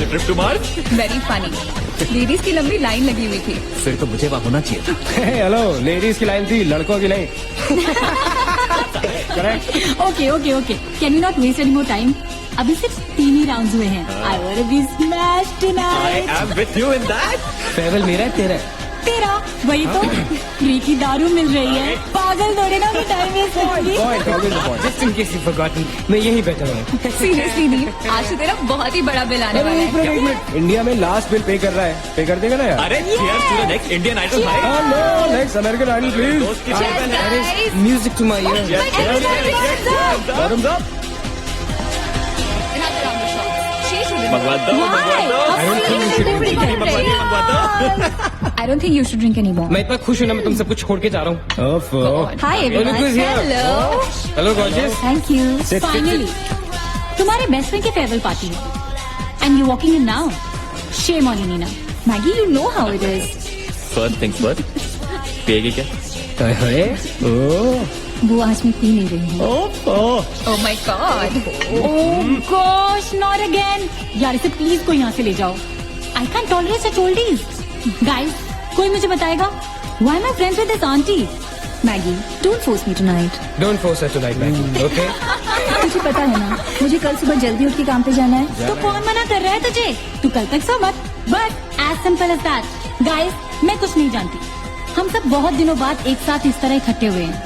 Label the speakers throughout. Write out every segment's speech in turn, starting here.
Speaker 1: Trip to Mars
Speaker 2: very funny. Ladies की लंबी line लगी हुई थी।
Speaker 1: फिर तो मुझे वहाँ होना चाहिए था।
Speaker 3: हेलो, लेडीज की लाइन थी, लड़कों की नहीं।
Speaker 4: Okay okay okay, can you not waste any more time? अभी सिर्फ 3 ही राउंड्स हुए हैं। I want to be smashed tonight.
Speaker 1: I am with you in that.
Speaker 3: Farewell मेरा है, तेरा है।
Speaker 4: तेरा वही तो फ्री की दारू मिल रही है। पागल थोड़े ना मैं टाइम वेस्ट करूंगी।
Speaker 3: Point, always the point. Just in case you've forgotten, मैं यही बैठा हूँ।
Speaker 2: सीरियसली नील, आज तो तेरा बहुत ही बड़ा बिल आने वाला है।
Speaker 3: एक मिनट, इंडिया में लास्ट बिल पे कर रहा है, पे कर देगा ना यार?
Speaker 1: अरे cheers to the next Indian Idol भाई।
Speaker 3: No, next American idol please.
Speaker 1: दोस्त की शादी
Speaker 2: Guys,
Speaker 3: music to my ear. Bottoms up.
Speaker 2: another round of shots. She shouldn't.
Speaker 1: मंगवा दो, मंगवा दो।
Speaker 2: I don't think you should drink anymore.
Speaker 3: मैं इतना खुश हूँ ना, मैं तुम सबको छोड़ के जा रहा हूँ।
Speaker 4: Hi everyone.
Speaker 2: Hello.
Speaker 3: Hello gorgeous.
Speaker 4: Thank you.
Speaker 3: Sit.
Speaker 4: Finally, तुम्हारे बेस्ट फ्रेंड की फेयरवेल पार्टी है, and you walking in now. Shame on you, Nina. Maggie, you know how it is.
Speaker 1: First things first. पिएगी क्या?
Speaker 4: वो आज मैं P नहीं रही हूँ।
Speaker 2: Oh my God.
Speaker 4: Oh gosh, not again. यार इसे प्लीज कोई यहाँ से ले जाओ। I can't tolerate such oldies. Guys, कोई मुझे बताएगा? Why am I friends with this auntie? Maggie, don't force me tonight.
Speaker 3: Don't force her tonight, Maggie. Okay?
Speaker 4: तुझे पता है ना, मुझे कल सुबह जल्दी उठ के काम पे जाना है। तो कौन मना कर रहा है तुझे? तू कल तक सो मत। But as simple as that. Guys, मैं कुछ नहीं जानती। हम सब बहुत दिनों बाद एक साथ इस तरह इकट्ठे हुए हैं।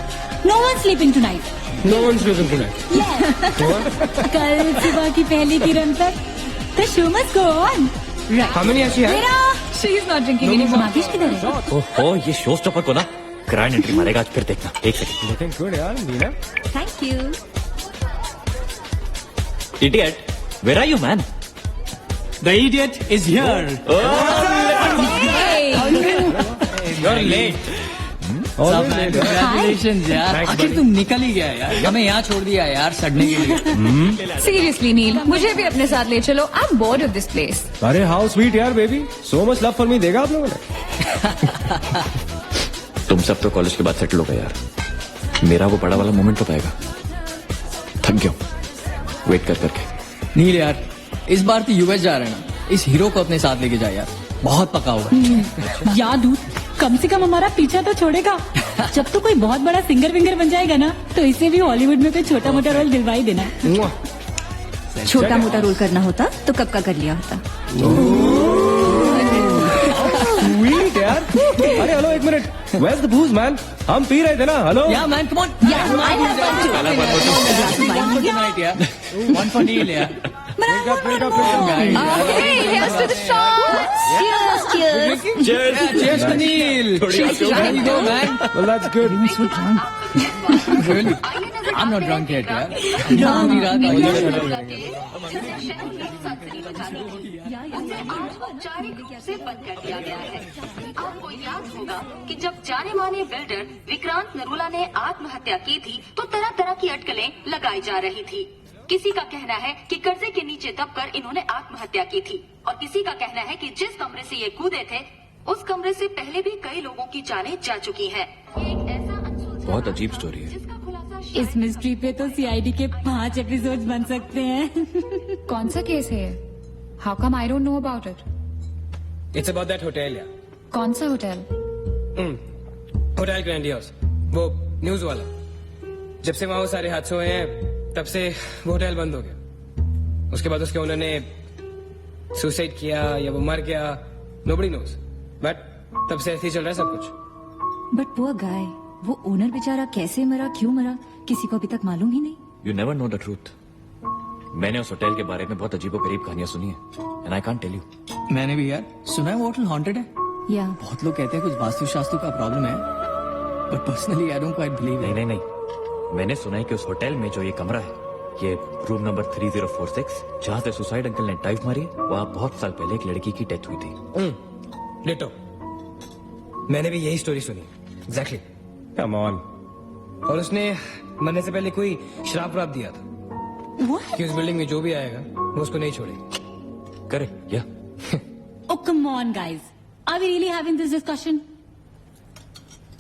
Speaker 4: No one's sleeping tonight.
Speaker 3: No one's sleeping tonight.
Speaker 4: कल सुबह की पहली किरण तक the show must go on. Right.
Speaker 3: How many actually have?
Speaker 4: मेरा
Speaker 2: She is not drinking anymore.
Speaker 4: नागिश किधर है?
Speaker 1: ओहो, ये शो स्टॉपर को ना ग्रैंड एंट्री मारेगा आज, फिर देखना। एक सेकंड।
Speaker 3: Looking good, यार, Neena.
Speaker 4: Thank you.
Speaker 1: Idiot, where are you, man?
Speaker 5: The idiot is here.
Speaker 3: You're late. Always late.
Speaker 5: Congratulations यार,
Speaker 3: Thanks,
Speaker 5: आखिर
Speaker 3: buddy.
Speaker 5: तुम निकल ही गया यार, हमें यहाँ छोड़ दिया यार सड़ने के लिए।
Speaker 2: Seriously नील, मुझे भी अपने साथ ले चलो। I'm bored of this place.
Speaker 3: अरे हाउ स्वीट यार baby, so much love for me देगा आप लोगों ने।
Speaker 1: तुम सब तो कॉलेज के बाद सेटल हो गए यार, मेरा वो बड़ा वाला मोमेंट तो आएगा। थक गया हूँ वेट कर करके।
Speaker 5: नील यार, इस बार तो यूएस जा रहे हैं ना, इस हीरो को अपने साथ लेके जा यार, बहुत पका हुआ है।
Speaker 4: याद हूँ, कम से कम हमारा पीछा तो छोड़ेगा। जब तो कोई बहुत बड़ा सिंगर विंगर बन जाएगा ना, तो इसे भी हॉलीवुड में कोई छोटा मोटा रोल दिलवा ही देना।
Speaker 6: छोटा मोटा रोल करना होता तो कब का कर लिया होता।
Speaker 3: स्वीट यार। अरे हेलो, एक minute, Where's the booze, man? हम पी रहे थे ना। हेलो।
Speaker 5: या man, come on. One for Neil यार।
Speaker 2: Okay, here's to the shots.
Speaker 6: Cheers, cheers.
Speaker 5: Cheers to Neil. There you go, man.
Speaker 3: Well, that's good.
Speaker 5: Really? I'm not drunk yet यार। पूरी रात
Speaker 7: से बंद कर दिया गया है। आपको याद होगा कि जब जाने माने बिल्डर विक्रांत नरूला ने आत्महत्या की थी, तो तरह तरह की अटकलें लगाई जा रही थी। किसी का कहना है कि कर्जे के नीचे दबकर इन्होंने आत्महत्या की थी, और किसी का कहना है कि जिस कमरे से ये कूदे थे, उस कमरे से पहले भी कई लोगों की जानें जा चुकी हैं। एक ऐसा अनसुलझा
Speaker 1: बहुत अजीब स्टोरी है।
Speaker 7: जिसका खुलासा
Speaker 4: इस मिस्ट्री पे तो सीआईडी के 5 एपिसोड बन सकते हैं।
Speaker 2: कौन सा केस है? How come I don't know about it?
Speaker 3: It's about that hotel यार।
Speaker 2: कौन सा होटल?
Speaker 3: होटल ग्रैंडियोस, वो न्यूज वाला। जब से वहाँ वो सारे हादसे हुए हैं, तब से वो होटल बंद हो गया। उसके बाद उसके ओनर ने सुसाइड किया या वो मर गया, nobody knows. बट तब से ऐसे ही चल रहा है सब कुछ।
Speaker 6: बट पुअर गाय, वो ओनर बेचारा कैसे मरा, क्यों मरा, किसी को अभी तक मालूम ही नहीं।
Speaker 1: You never know the truth. मैंने उस होटल के बारे में बहुत अजीबोगरीब कहानियां सुनी है, and I can't tell you.
Speaker 5: मैंने भी यार सुना है वो होटल हॉन्टेड है।
Speaker 6: या
Speaker 5: बहुत लोग कहते हैं कुछ वास्तुशास्त्र का प्रॉब्लम है, but personally I don't quite believe.
Speaker 1: नहीं नहीं नहीं, मैंने सुना है कि उस होटल में जो ये कमरा है, ये रूम नंबर 3046, जहाँ से सुसाइड अंकल ने डाइव मारी, वहाँ बहुत साल पहले एक लड़की की डेथ हुई थी।
Speaker 3: डिटो, मैंने भी यही स्टोरी सुनी। एग्जैक्टली। Come on. और उसने मरने से पहले कोई श्राप व्राप दिया था कि उस बिल्डिंग में जो भी आएगा वो उसको नहीं छोड़ेगा।
Speaker 1: करेक्ट या?
Speaker 4: Oh come on guys, are we really having this discussion?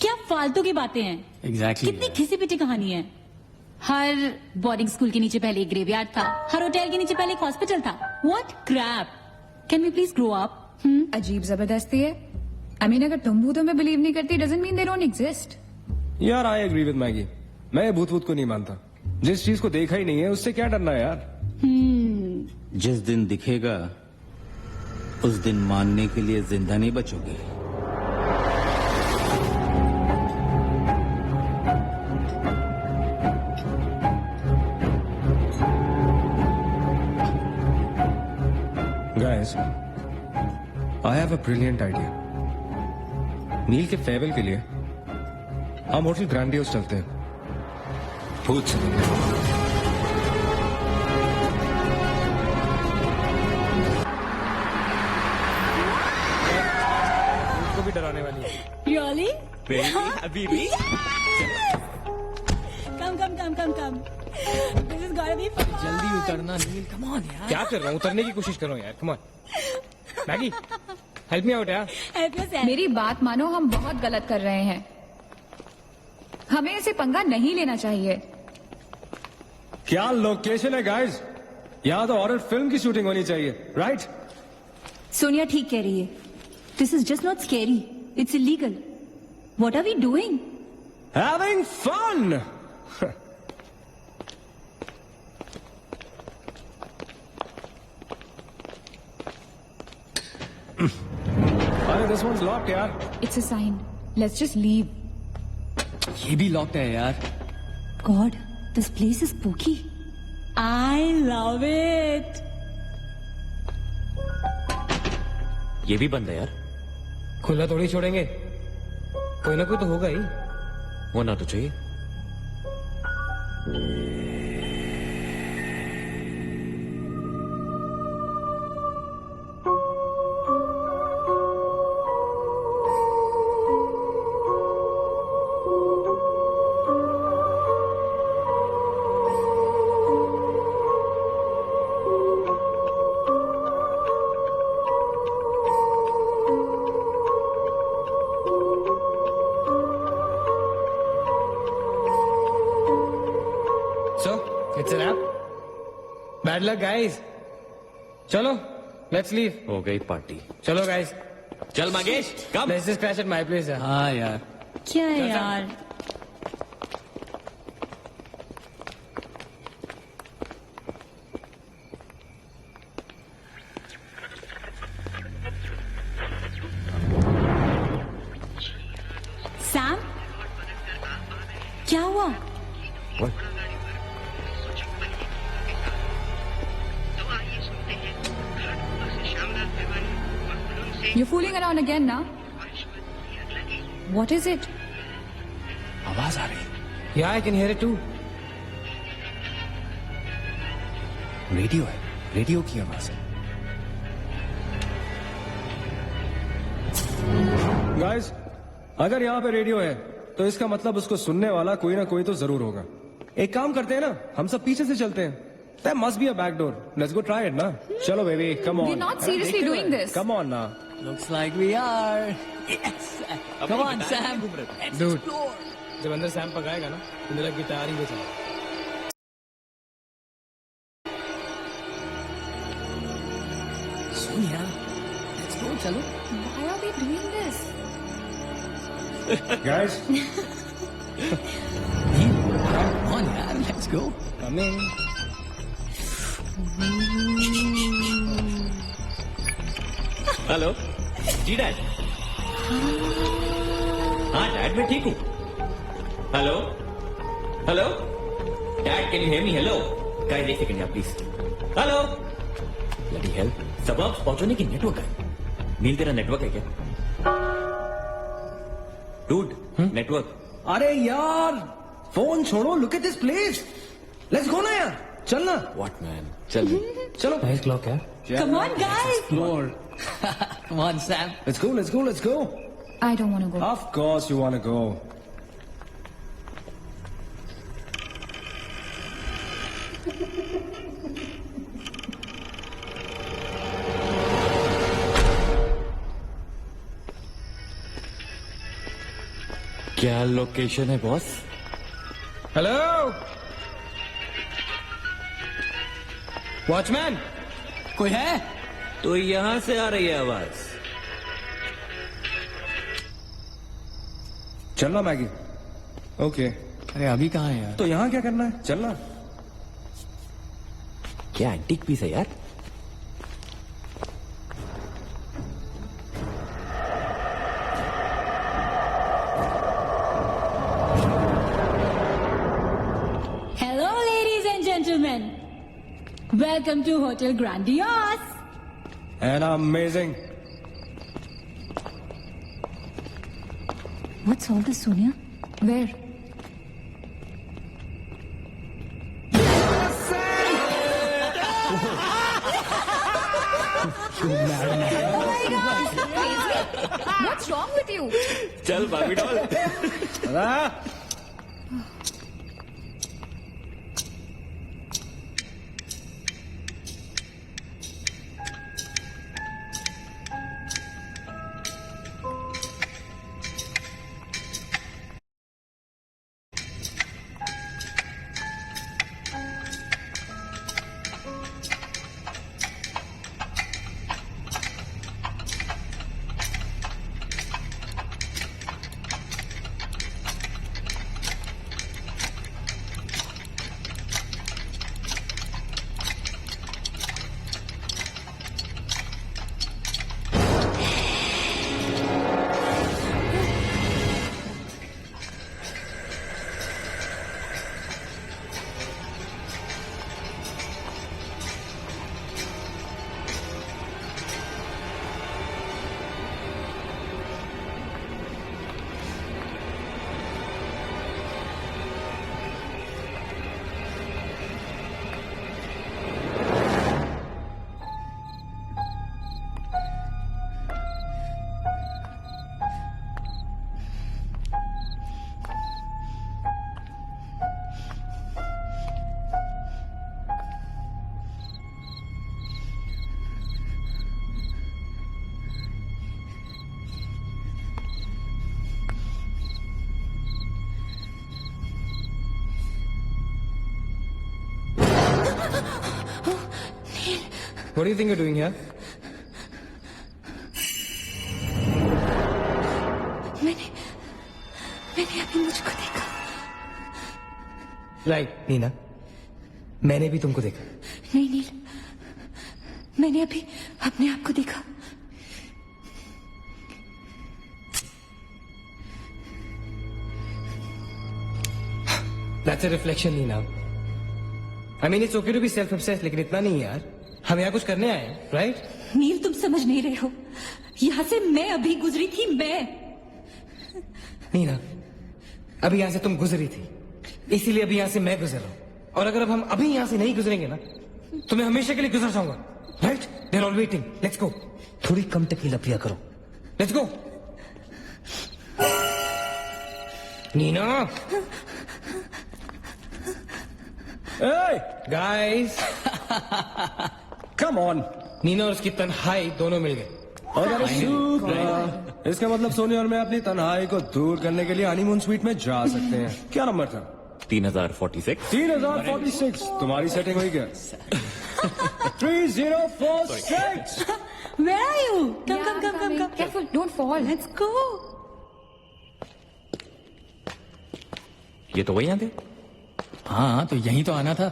Speaker 4: क्या फालतू की बातें हैं।
Speaker 5: एग्जैक्टली
Speaker 4: कितनी घिसी पिटी कहानी है। हर बोर्डिंग स्कूल के नीचे पहले एक ग्रेवयार्ड था, हर होटल के नीचे पहले एक हॉस्पिटल था। What crap. Can we please grow up?
Speaker 2: अजीब जबरदस्ती है। आई मीन अगर तुम भूतों में बिलीव नहीं करती doesn't mean they don't exist.
Speaker 3: यार आई एग्री विद मैगी, मैं भूत भूत को नहीं मानता। जिस चीज को देखा ही नहीं है उससे क्या डरना है यार।
Speaker 8: जिस दिन दिखेगा उस दिन मानने के लिए जिंदा नहीं बचोगे।
Speaker 3: Guys, I have a brilliant idea. नील के फेयरवेल के लिए हम होटल ग्रैंडियोस चलते हैं।
Speaker 8: भूत से
Speaker 3: को भी डराने वाली है।
Speaker 4: Really?
Speaker 1: Habibi
Speaker 4: Come. This is gonna be fun.
Speaker 5: जल्दी उतरना नील, कम ऑन यार।
Speaker 3: क्या कर रहा हूँ, उतरने की कोशिश कर रहा हूँ यार। Come on Maggi, help me out यार।
Speaker 4: Help yourself.
Speaker 2: मेरी बात मानो, हम बहुत गलत कर रहे हैं। हमें ऐसे पंगा नहीं लेना चाहिए।
Speaker 3: क्या लोकेशन है गाइस, यहाँ तो हॉरर फिल्म की शूटिंग होनी चाहिए, राइट?
Speaker 6: सोनिया ठीक कह रही है. This is just not scary. It's illegal. What are we doing?
Speaker 3: Having fun. अरे दिस वन्स लॉक्ड यार।
Speaker 2: It's a sign. Let's just leave.
Speaker 5: ये भी लॉक्ड है यार।
Speaker 6: God, this place is spooky.
Speaker 4: I love it.
Speaker 1: ये भी बंद है यार।
Speaker 3: खुला थोड़ी छोड़ेंगे, कोई ना कोई तो होगा ही।
Speaker 1: होना तो चाहिए।
Speaker 3: So, it's a wrap. Bad luck, guys. चलो, let's leave.
Speaker 1: हो गई पार्टी।
Speaker 3: चलो guys,
Speaker 1: चल मगेश कम।
Speaker 3: let's just crash at my place यार।
Speaker 5: हाँ यार।
Speaker 4: क्या है यार? सैम, क्या हुआ?
Speaker 1: What?
Speaker 2: You're fooling around again now. What is it?
Speaker 5: आवाज आ रही।
Speaker 3: Yeah, I can hear it too.
Speaker 5: Radio है, रेडियो की आवाज है।
Speaker 3: Guys, अगर यहाँ पे रेडियो है तो इसका मतलब उसको सुनने वाला कोई ना कोई तो जरूर होगा। एक काम करते हैं ना, हम सब पीछे से चलते हैं। There must be a back door. Let's go try it ना। चलो baby, come on.
Speaker 2: We're not seriously doing this.
Speaker 3: Come on ना।
Speaker 5: Looks like we are. Yes. Come on, Sam. Let's
Speaker 3: Dude.
Speaker 5: explore.
Speaker 3: जब अंदर Sam पकाएगा ना, तो मेरा guitar ही बजाएगा।
Speaker 5: Sonia, let's go. चलो।
Speaker 2: Why are we doing this?
Speaker 3: Guys,
Speaker 5: Neel, come on यार, let's go.
Speaker 3: come in.
Speaker 1: Hello जी डैड। हाँ डैड मैं ठीक हूँ। Hello hello dad can you hear me? Hello guys एक सेकंड यार प्लीज। हेलो ब्लडी हेल, सबब पहुंचने की नेटवर्क है। नील तेरा नेटवर्क है क्या? Dude network.
Speaker 3: अरे यार, फोन छोड़ो, look at this place. Let's go ना यार, चलना।
Speaker 1: व्हाट मैन, चल
Speaker 3: चलो। Nice clock यार।
Speaker 4: Come on, guys.
Speaker 5: Explore. Come on, Sam.
Speaker 3: Let's go, let's go, let's go.
Speaker 2: I don't want to go.
Speaker 3: Of course you wanna go.
Speaker 1: क्या location है boss?
Speaker 3: Hello watchman,
Speaker 5: कोई है?
Speaker 1: तो यहां से आ रही है आवाज।
Speaker 9: चलना मैगी। ओके,
Speaker 5: अरे अभी कहाँ है यार?
Speaker 9: तो यहाँ क्या करना है? चलना।
Speaker 1: क्या एंटीक पीस है यार?
Speaker 4: Hello, ladies and gentlemen. Welcome to Hotel Grandiose.
Speaker 9: And amazing.
Speaker 6: What's all this, Sonia?
Speaker 2: Where? What's wrong with you?
Speaker 1: चल बाबी doll.
Speaker 3: what do you think you're doing here?
Speaker 6: मैंने अभी मुझको देखा।
Speaker 3: राइट नीना, मैंने भी तुमको देखा।
Speaker 6: नहीं नील, मैंने अभी अपने आप को देखा।
Speaker 3: That's a reflection, Neena. I mean, it's okay to be self-obsessed, लेकिन इतना नहीं यार। हम यहाँ कुछ करने आए हैं, राइट?
Speaker 6: नील, तुम समझ नहीं रहे हो। यहाँ से मैं अभी गुजरी थी, मैं।
Speaker 3: नीना, अभी यहाँ से तुम गुजरी थी, इसीलिए अभी यहाँ से मैं गुजर रहा हूँ। और अगर अब हम अभी यहाँ से नहीं गुजरेंगे ना, तो मैं हमेशा के लिए गुजर जाऊंगा, right? They're all waiting. Let's go. थोड़ी कम टकीला पिया करो। Let's go. Neena,
Speaker 9: Hey,
Speaker 3: guys,
Speaker 9: come on.
Speaker 3: Neena और उसकी तन्हाई दोनों मिल गए।
Speaker 9: इसका मतलब सोनिया और मैं अपनी तन्हाई को दूर करने के लिए हनीमून स्वीट में जा सकते हैं। क्या नंबर था?
Speaker 1: 3046।
Speaker 9: 3046। तुम्हारी सेटिंग हुई क्या? 3046।
Speaker 6: Where are you? Come,
Speaker 2: Yeah,
Speaker 6: come, come, come,
Speaker 2: coming.
Speaker 6: come.
Speaker 2: Careful, don't fall.
Speaker 6: Let's go.
Speaker 1: ये तो वही आते।
Speaker 5: हाँ तो यही तो आना था।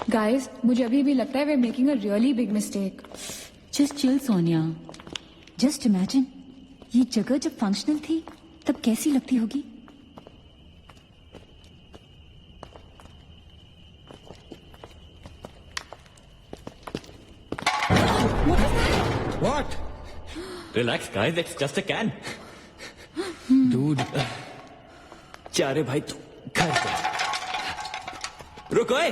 Speaker 2: Guys, मुझे अभी भी लगता है we're making a really big mistake.
Speaker 6: Just chill, Sonia. Just imagine, ये जगह जब फंक्शनल थी, तब कैसी लगती होगी?
Speaker 9: What?
Speaker 1: Relax guys, it's just a can.
Speaker 5: Dude,
Speaker 1: जा रे भाई तू घर जा। रुको ए।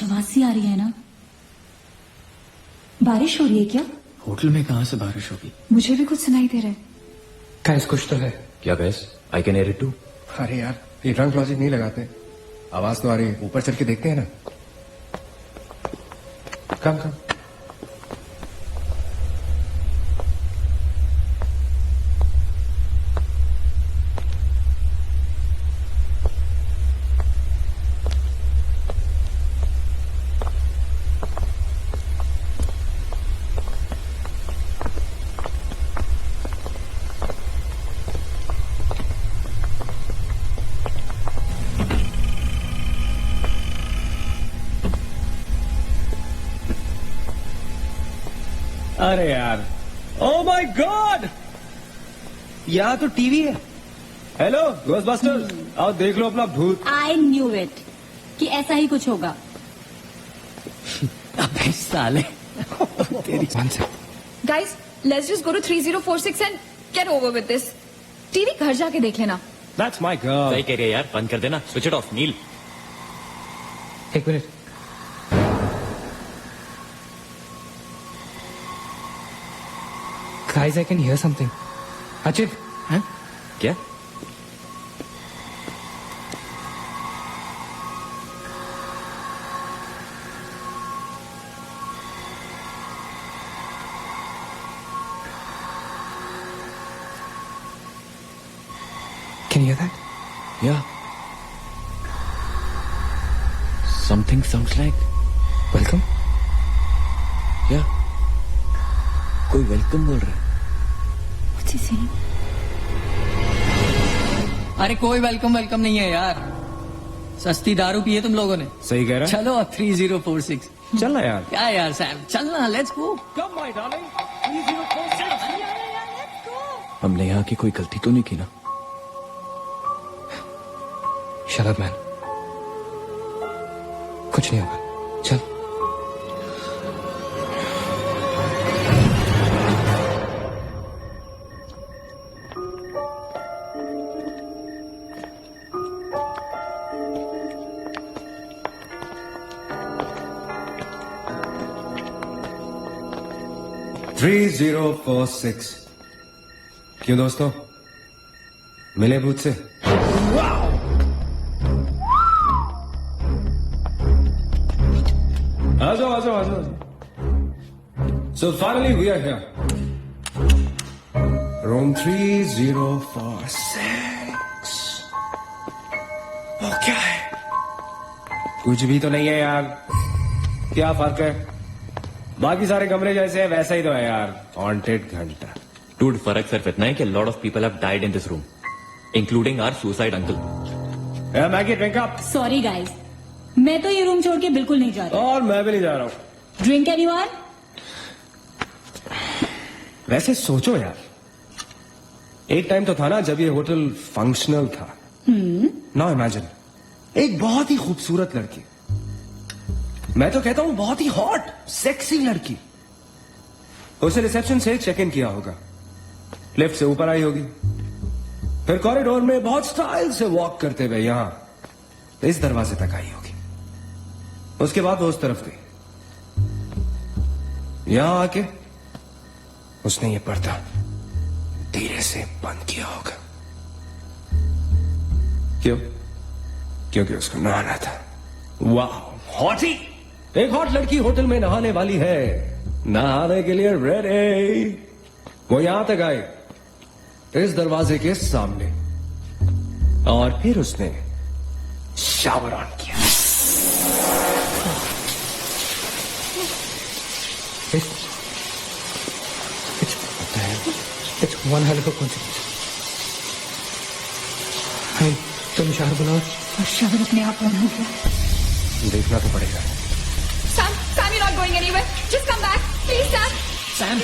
Speaker 6: कुछ आवाज सी आ रही है ना? बारिश हो रही है क्या?
Speaker 5: होटल में कहाँ से बारिश होगी?
Speaker 2: मुझे भी कुछ सुनाई दे रहा है।
Speaker 3: गाइस कुछ तो है।
Speaker 1: क्या gas? I can hear it too.
Speaker 9: अरे यार, ये ड्रंक लॉजिक नहीं लगाते, आवाज तो आ रही है, ऊपर चल के देखते हैं ना। कम कम। अरे यार, ओ माय गॉड, यहाँ तो टीवी है। हेलो घोस्टबस्टर्स, आओ देख लो अपना भूत।
Speaker 4: आई न्यू इट कि ऐसा ही कुछ होगा।
Speaker 5: अबे साले
Speaker 9: तेरी जान से।
Speaker 2: Guys, let's just go to 3046 and get over with this. TV घर जाके देख लेना।
Speaker 9: That's my girl.
Speaker 1: सही कह रही है यार, बंद कर देना, स्विच इट ऑफ। नील,
Speaker 3: एक minute. Guys, I can hear something. Achit,
Speaker 5: हैं?
Speaker 1: क्या?
Speaker 3: can you hear that?
Speaker 1: Yeah. Something sounds like.
Speaker 3: Welcome.
Speaker 1: Yeah. कोई वेलकम बोल रहा है।
Speaker 6: What's he saying?
Speaker 5: अरे कोई वेलकम नहीं है यार, सस्ती दारू पी है तुम लोगों ने।
Speaker 9: सही कह रहा है।
Speaker 5: चलो 3046।
Speaker 9: चल ना यार।
Speaker 5: क्या यार सैम, चलना, let's go.
Speaker 9: Come my darling, 3046।
Speaker 1: हमने यहाँ की कोई गलती तो नहीं की ना?
Speaker 3: Shut up, man. कुछ नहीं होगा, चल।
Speaker 9: थ्री 3046। क्यों दोस्तों, मिले भूत से? आ जाओ आ जाओ आ जाओ। So finally we are here. Room 3046. वो क्या है? कुछ भी तो नहीं है यार, क्या फर्क है? बाकी सारे कमरे जैसे है वैसा ही तो है यार, हॉन्टेड घंटा।
Speaker 1: Dude, फर्क सिर्फ इतना है कि lot of people have died in this room, including our suicide uncle.
Speaker 9: Maggi drink up.
Speaker 4: Sorry guys, मैं तो ये रूम छोड़ के बिल्कुल नहीं जा रही।
Speaker 9: और मैं भी नहीं जा रहा हूँ।
Speaker 4: Drink anyone?
Speaker 9: वैसे सोचो यार, एक टाइम तो था ना जब ये होटल फंक्शनल था। नाउ इमेजिन, एक बहुत ही खूबसूरत लड़की, मैं तो कहता हूं बहुत ही हॉट सेक्सी लड़की, उसे रिसेप्शन से चेक इन किया होगा, लिफ्ट से ऊपर आई होगी, फिर कॉरिडोर में बहुत स्टाइल से वॉक करते हुए यहां इस दरवाजे तक आई होगी। उसके बाद वो उस तरफ गई, यहां आके उसने ये पर्दा धीरे से बंद किया होगा। क्यों? क्योंकि उसको नहाना था। वाह, हॉटी! एक हॉट लड़की होटल में नहाने वाली है, नहाने के लिए रेडी। वो यहां तक आई, इस दरवाजे के सामने, और फिर उसने शावर ऑन किया।
Speaker 3: It's one hell of a coincidence. तुम शावर बनाओ।
Speaker 2: और शवर अपने आप ऑन हो गया।
Speaker 9: देखना तो पड़ेगा।
Speaker 2: Sam, you're not going anywhere. Just come back, please, Sam.
Speaker 5: Sam,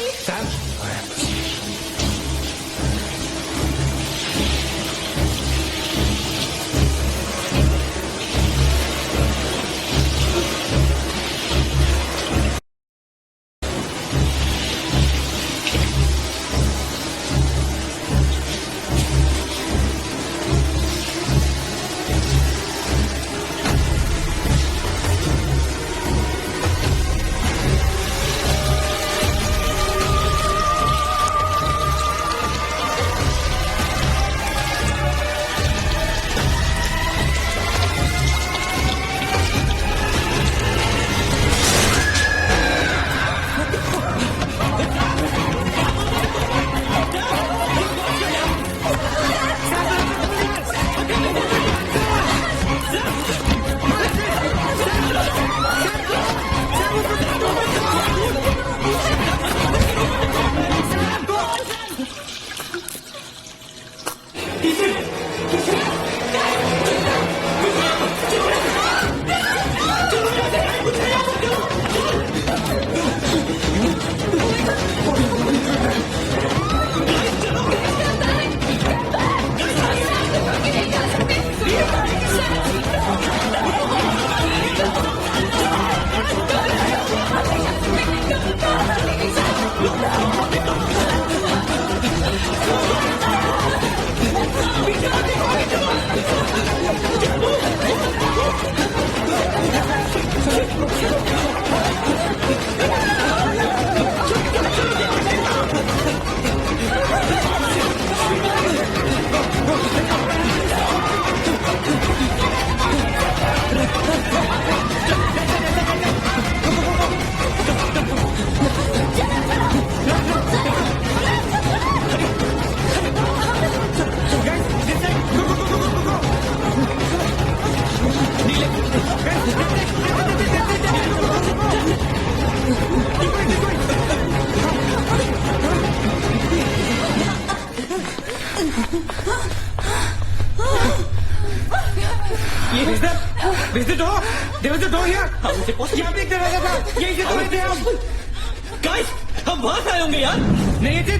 Speaker 3: Is the door? There was a door here.
Speaker 1: How is it possible?
Speaker 3: यहाँ पे एक दरवाजा था. यही से तो थे हम.
Speaker 1: Guys, हम वहां से आए होंगे यार.
Speaker 3: नहीं थे.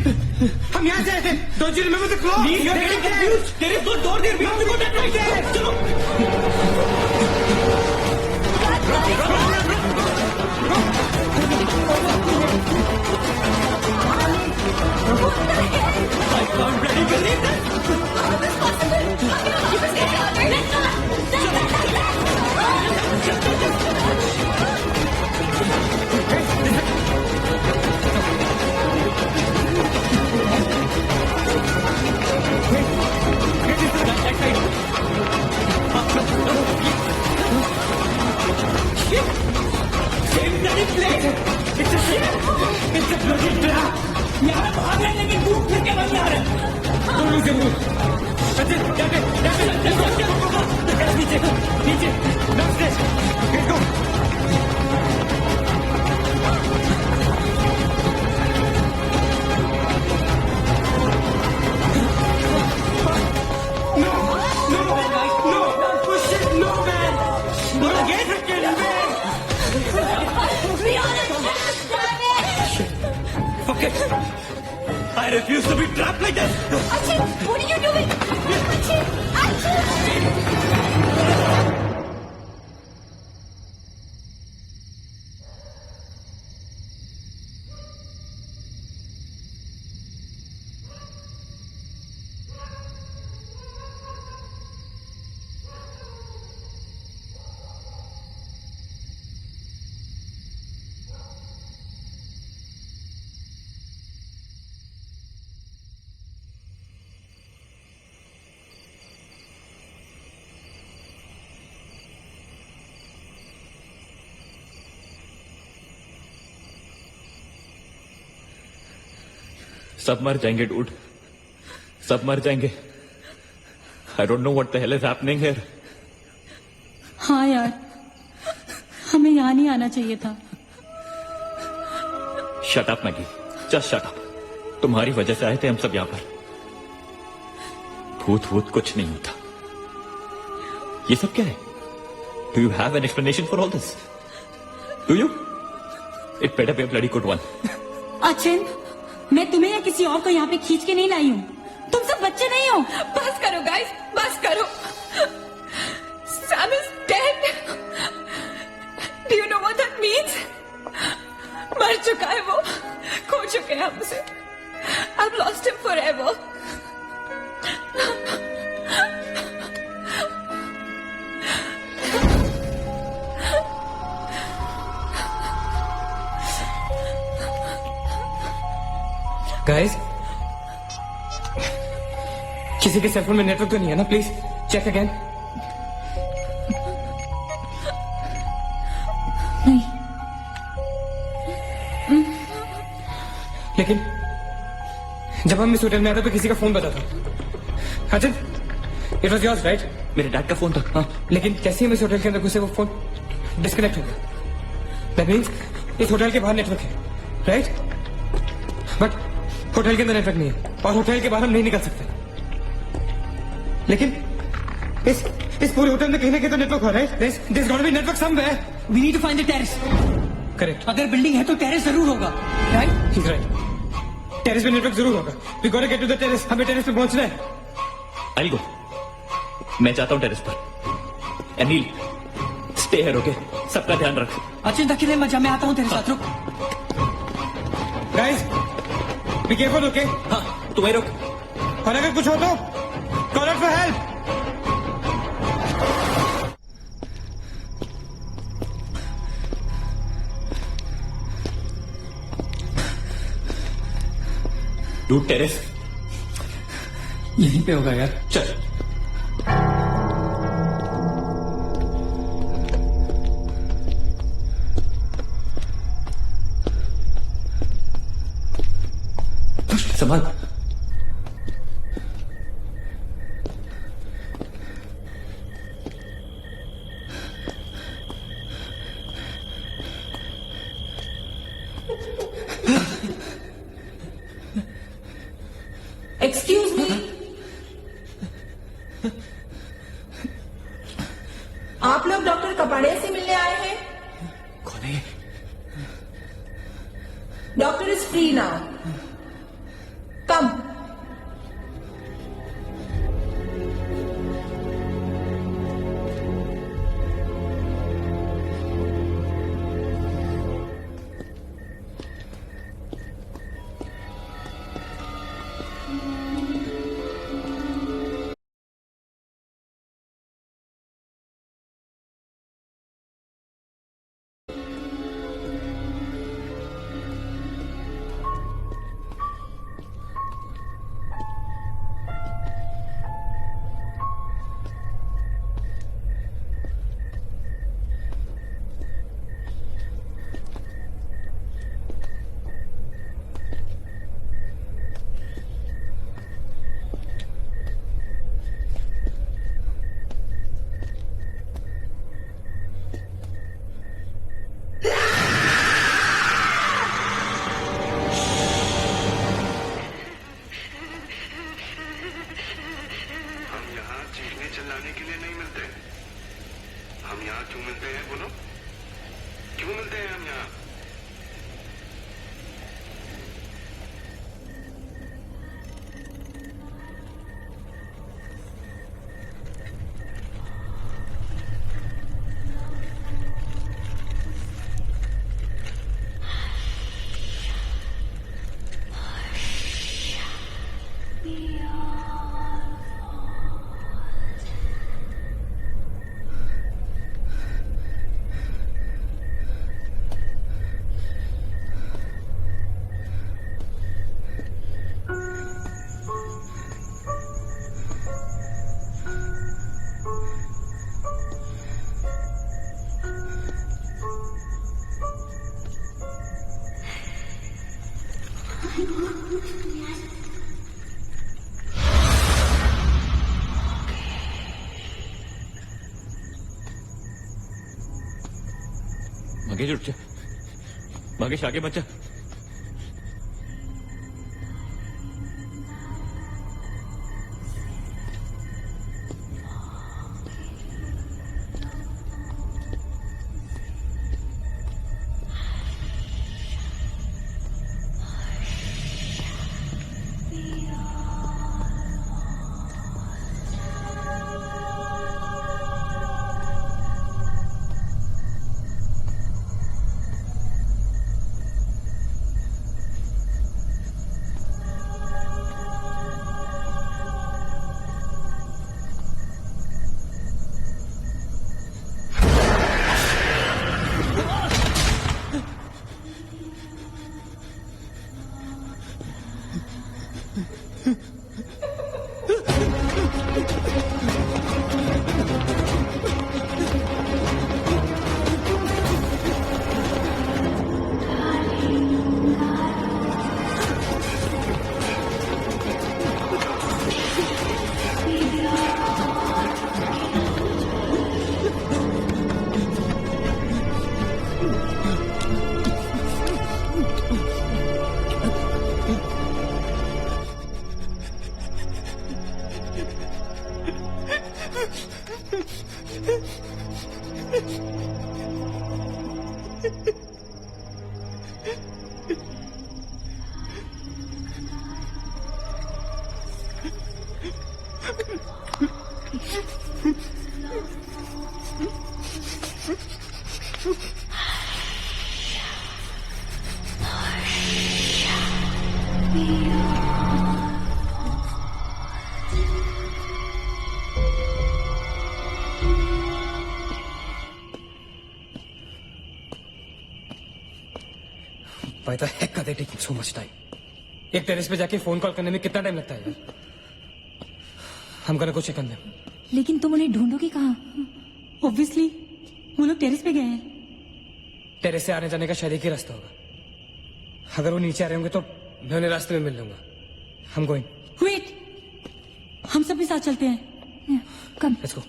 Speaker 3: हम यहाँ से आए थे. Don't you remember the claw?
Speaker 1: Please, you're getting confused. There is no door there. We have to go that way. चलो. I can't really believe this. Same bloody place. It's a ship. It's a bloody trap. यहाँ भाग रहे हैं लेकिन घूम फिर के वहीं आ रहे हैं. Don't lose your mood. That's it. That's it. That's it. Let's go. नीचे. नीचे. Downstairs. Let's go. No. No. No. Push it. No, man. Go again. Fuck it. I refuse to be trapped like this.
Speaker 4: Achin, what are you doing? Achin!
Speaker 1: सब मर जाएंगे dude. सब मर जाएंगे. I don't know what the hell is happening here.
Speaker 4: हाँ यार, हमें यहाँ नहीं आना चाहिए था.
Speaker 1: Shut up, Maggie. Just shut up. तुम्हारी वजह से आए थे हम सब यहाँ पर. भूत भूत कुछ नहीं होता. ये सब क्या है? Do you have an explanation for all this? Do you? It better be a bloody good one.
Speaker 4: Achin, मैं तुम्हें या किसी और को यहाँ पे खींच के नहीं लाई हूँ. तुम सब बच्चे नहीं हो.
Speaker 2: बस करो गाइस, बस करो. Sam is dead. Do you know what that means? मर चुका है वो. खो चुके हैं हम उसे. I've lost him forever.
Speaker 3: Guys, किसी के सेलफोन में नेटवर्क तो नहीं है ना? Please check again.
Speaker 4: नहीं.
Speaker 3: लेकिन जब हम इस होटल में आए थे तो किसी का फोन बता था. Achin, it was yours right?
Speaker 1: मेरे डैड का फोन था. हाँ.
Speaker 3: लेकिन जैसे ही हम इस होटल के अंदर घुसे वो फोन डिस्कनेक्ट हो गया. दैट मीन्स इस होटल के बाहर नेटवर्क है, राइट? बट होटल के अंदर नेटवर्क नहीं है और होटल के बाहर हम नहीं निकल सकते. लेकिन इस पूरे होटल में कहीं ना कहीं तो नेटवर्क हो रहा है. There's got to be network somewhere.
Speaker 5: We need to find the terrace.
Speaker 3: Correct.
Speaker 5: अगर बिल्डिंग है तो टेरेस जरूर होगा. राइट?
Speaker 3: He's right. टेरेस पे नेटवर्क जरूर होगा. We gotta get to the terrace. हमें टेरेस पे पहुंचना है.
Speaker 1: आई गो. मैं जाता हूँ टेरेस पर. Anil, stay here, okay? सबका ध्यान रख.
Speaker 5: चिंता की नहीं मजा, मैं आता हूँ तेरे साथ. रुक.
Speaker 3: Guys, be careful, okay?
Speaker 1: हाँ, तू वहीं रुक.
Speaker 3: और अगर कुछ हो तो call out for help.
Speaker 1: Dude, terrace
Speaker 5: यहीं पे होगा यार.
Speaker 1: चल. संभाल.
Speaker 2: एक्सक्यूज मी, आप लोग डॉक्टर कपाड़े से मिलने आए हैं?
Speaker 1: कौन है?
Speaker 2: Doctor is free now. कम.
Speaker 1: भागेश उठ जा. भागेश आगे मत जा.
Speaker 3: Why the heck are they taking so much time? एक टेरेस पे जाके फोन कॉल करने में कितना टाइम लगता है यार? हम गonna go check on them.
Speaker 4: लेकिन तुम उन्हें ढूंढोगे कहाँ? ऑब्वियसली वो लोग टेरेस पे गए हैं.
Speaker 3: टेरेस से आने जाने का शायद एक ही रास्ता होगा. अगर वो नीचे आ रहे होंगे तो मैं उन्हें रास्ते में मिल लूंगा. हम गोइंग.
Speaker 4: वेट, हम सब भी साथ चलते हैं. Come.
Speaker 3: Let's go.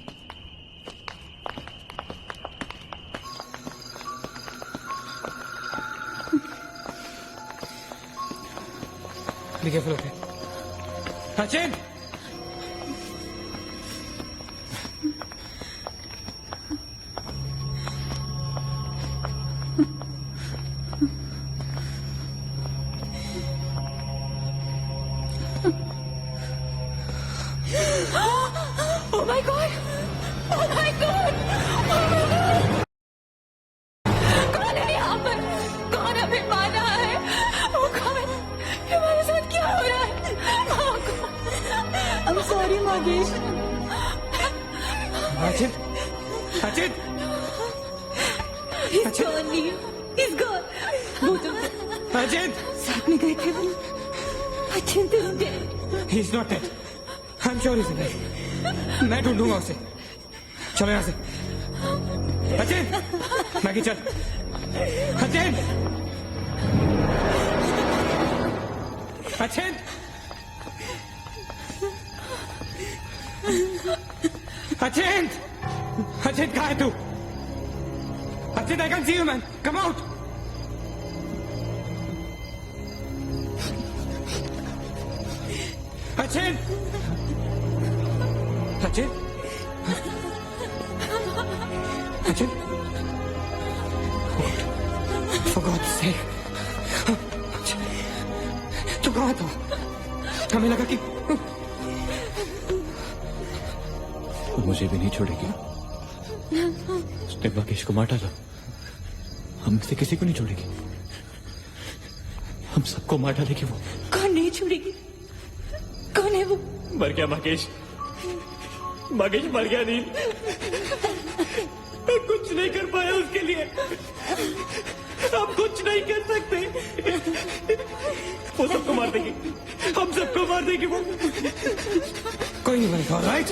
Speaker 3: Be careful, okay? Sachin!
Speaker 2: Oh my God! Oh my God! कौन है यहाँ पर? कौन हमें मार रहा है? वो कौन? हमारे साथ क्या हो रहा है?
Speaker 4: I'm sorry, Magesh.
Speaker 3: Sachin! Sachin!
Speaker 4: He's gone, Neil. He's gone. Both of them.
Speaker 3: Sachin!
Speaker 4: साथ में गए थे वो. Sachin is dead.
Speaker 3: He's not dead. I'm sure he's alive. मैं ढूंढूंगा उसे. चलो यहाँ से. Sachin! मैगी चल. Sachin! Sachin! Sachin! Sachin, कहाँ है तू? Sachin, I can see you, man. Come out. Sachin! Sachin? Sachin? For God's sake. तू कहाँ था? हमें लगा कि
Speaker 1: मुझे भी नहीं छोड़ेगी. उसने महेश को मार डाला. हम से किसी को नहीं छोड़ेगी. हम सबको मार डालेगी वो.
Speaker 4: कौन नहीं छोड़ेगी? कौन है वो?
Speaker 1: मर गया महेश. महेश मर गया. नील, मैं कुछ नहीं कर पाया उसके लिए. हम कुछ नहीं कर सकते. वो सबको मार देगी. हम सबको मार देगी वो.
Speaker 3: कोई नहीं मरेगा, राइट?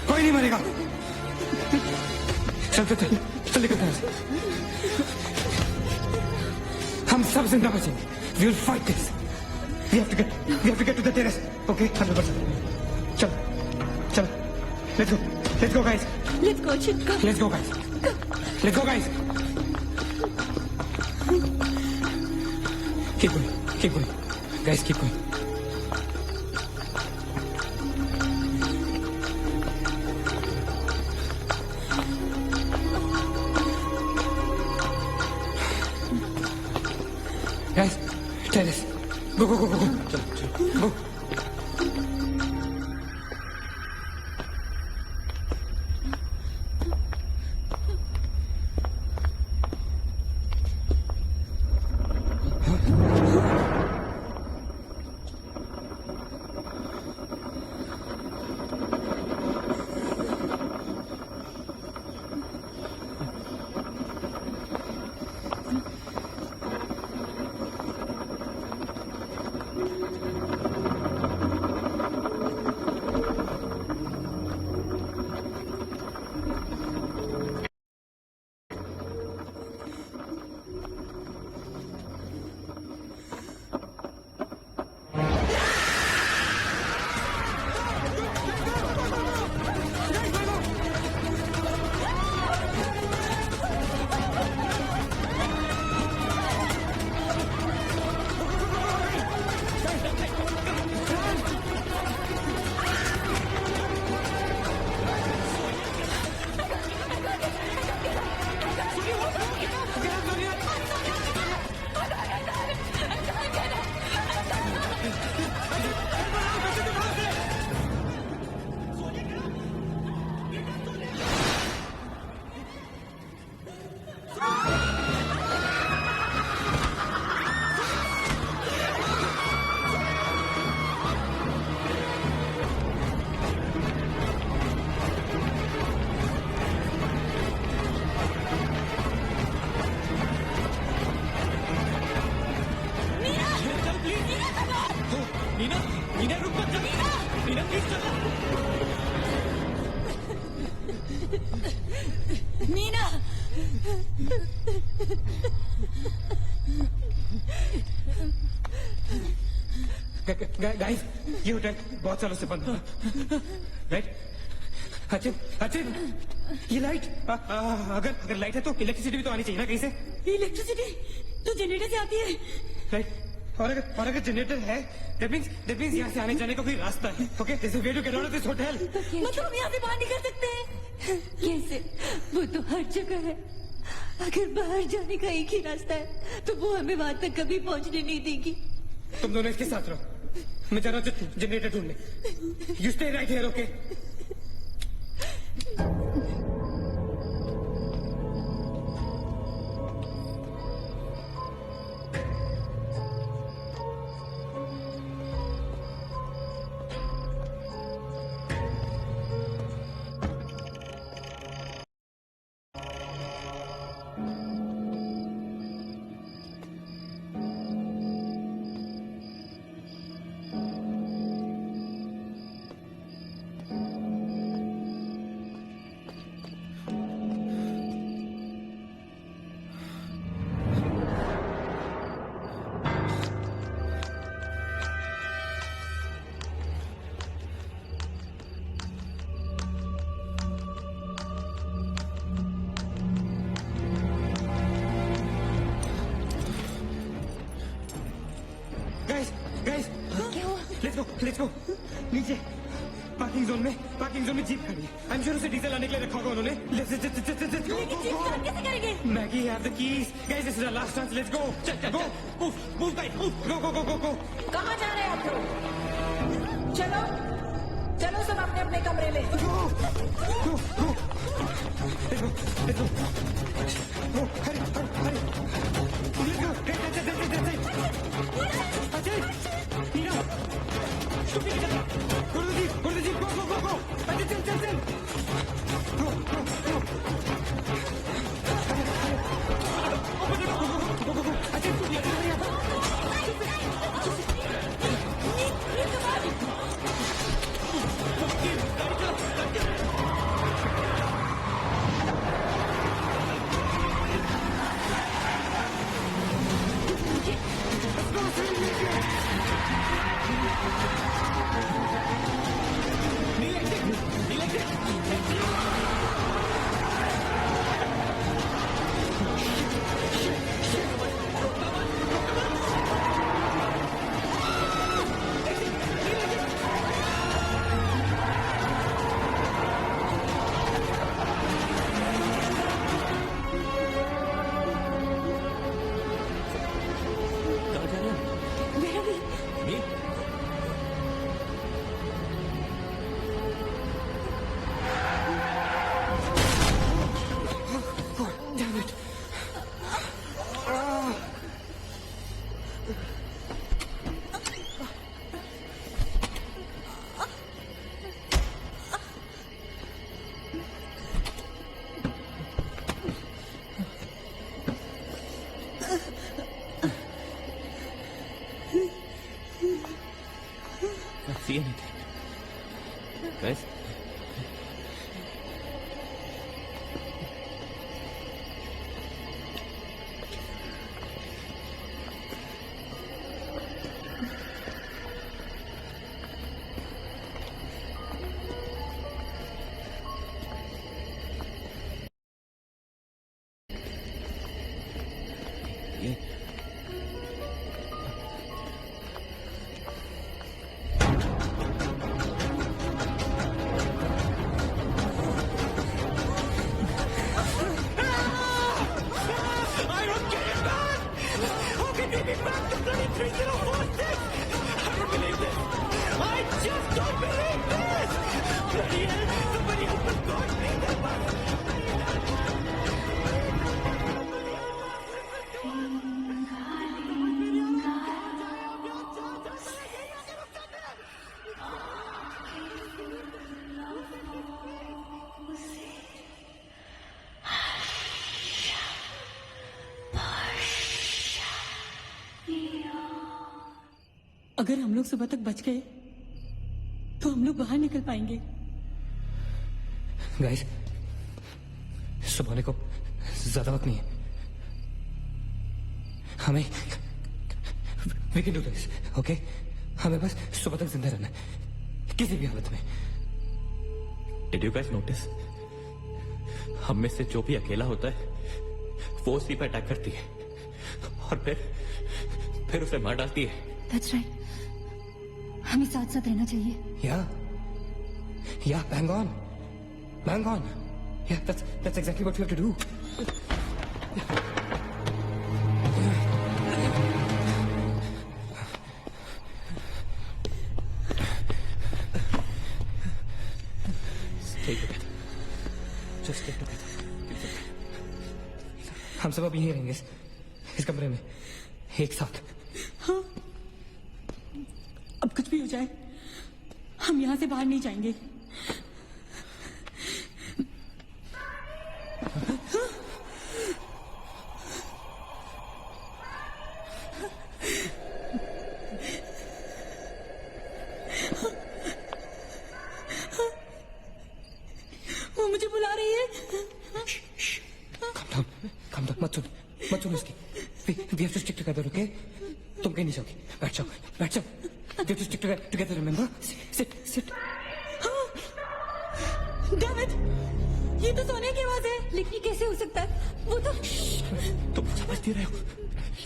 Speaker 3: कोई नहीं मरेगा. चलते चल चल निकलते हैं. हम सब जिंदा बचेंगे. We will fight this. We have to get to the terrace. Okay, 100%. चल चल. Let's go guys.
Speaker 4: Let's go, Chit. Come.
Speaker 3: Let's go guys. Let's go guys. Keep going. Guys, keep going. Guys, terrace. Go. Go.
Speaker 4: Meena
Speaker 3: guys, ये hotel बहुत सालों से बंद था, right? Achin, Achin, ये light, अगर लाइट है तो इलेक्ट्रिसिटी भी तो आनी चाहिए ना कहीं से,
Speaker 4: इलेक्ट्रिसिटी तो जनरेटर से आती है।
Speaker 3: राइट? और अगर जनरेटर है, that means यहाँ से आने जाने का कोई रास्ता है, okay? There's a way to get out of this hotel.
Speaker 4: मतलब हम यहाँ से बाहर निकल सकते हैं? कैसे? वो तो हर जगह है। अगर बाहर जाने का एक ही रास्ता है, तो वो हमें वहां तक कभी पहुंचने नहीं देगी।
Speaker 3: तुम दोनों इसके साथ रहो, मैं जा रहा हूँ जनरेटर ढूंढने। You stay right here, okay? Guys, let's go. नीचे पार्किंग जोन में जीप खड़ी है। आई एम श्योर उसे डीजल लाने के लिए रखा होगा उन्होंने। Let's go.
Speaker 4: कैसे करेंगे?
Speaker 3: Maggie have the keys. Guys, this is the last chance. Let's go. Go. Move guys, go.
Speaker 2: कहाँ जा रहे हैं आप लोग? चलो चलो, सब अपने अपने कमरे ले।
Speaker 3: Go. Let's go. Go. Hurry. Let's go. Ajay. Meena. Go to the jeep. Go. Ajay, चल. Go. Go. Ajay,
Speaker 1: see anything. Guys?
Speaker 4: अगर हम लोग सुबह तक बच गए तो हम लोग बाहर निकल पाएंगे।
Speaker 3: गाइस, सुबह होने को ज्यादा वक्त नहीं है। हमें we can do this, okay? हमें बस सुबह तक जिंदा रहना है किसी भी हालत में।
Speaker 1: Did you guys notice? हम में से जो भी अकेला होता है वो उसी पर अटैक करती है और फिर उसे मार डालती है।
Speaker 6: दैट्स राइट, हमें साथ साथ रहना चाहिए।
Speaker 3: या bang on. Yeah, that's exactly what we have to do.
Speaker 1: Stay together. Just stay together.
Speaker 3: हम सब अब यहीं रहेंगे इस कमरे में एक साथ।
Speaker 4: हाँ, अब कुछ भी हो जाए हम यहाँ से बाहर नहीं जाएंगे। वो मुझे बुला रही है।
Speaker 3: Calm down, मत सुन उसकी। We have to stick together, okay? तुम कहीं नहीं जाओगी, बैठ जाओ। We have to stick together, remember? Sit.
Speaker 4: Damn it! ये तो सोनिया की आवाज है, लेकिन ये कैसे हो सकता है? वो तो
Speaker 1: तुम समझती रहे हो,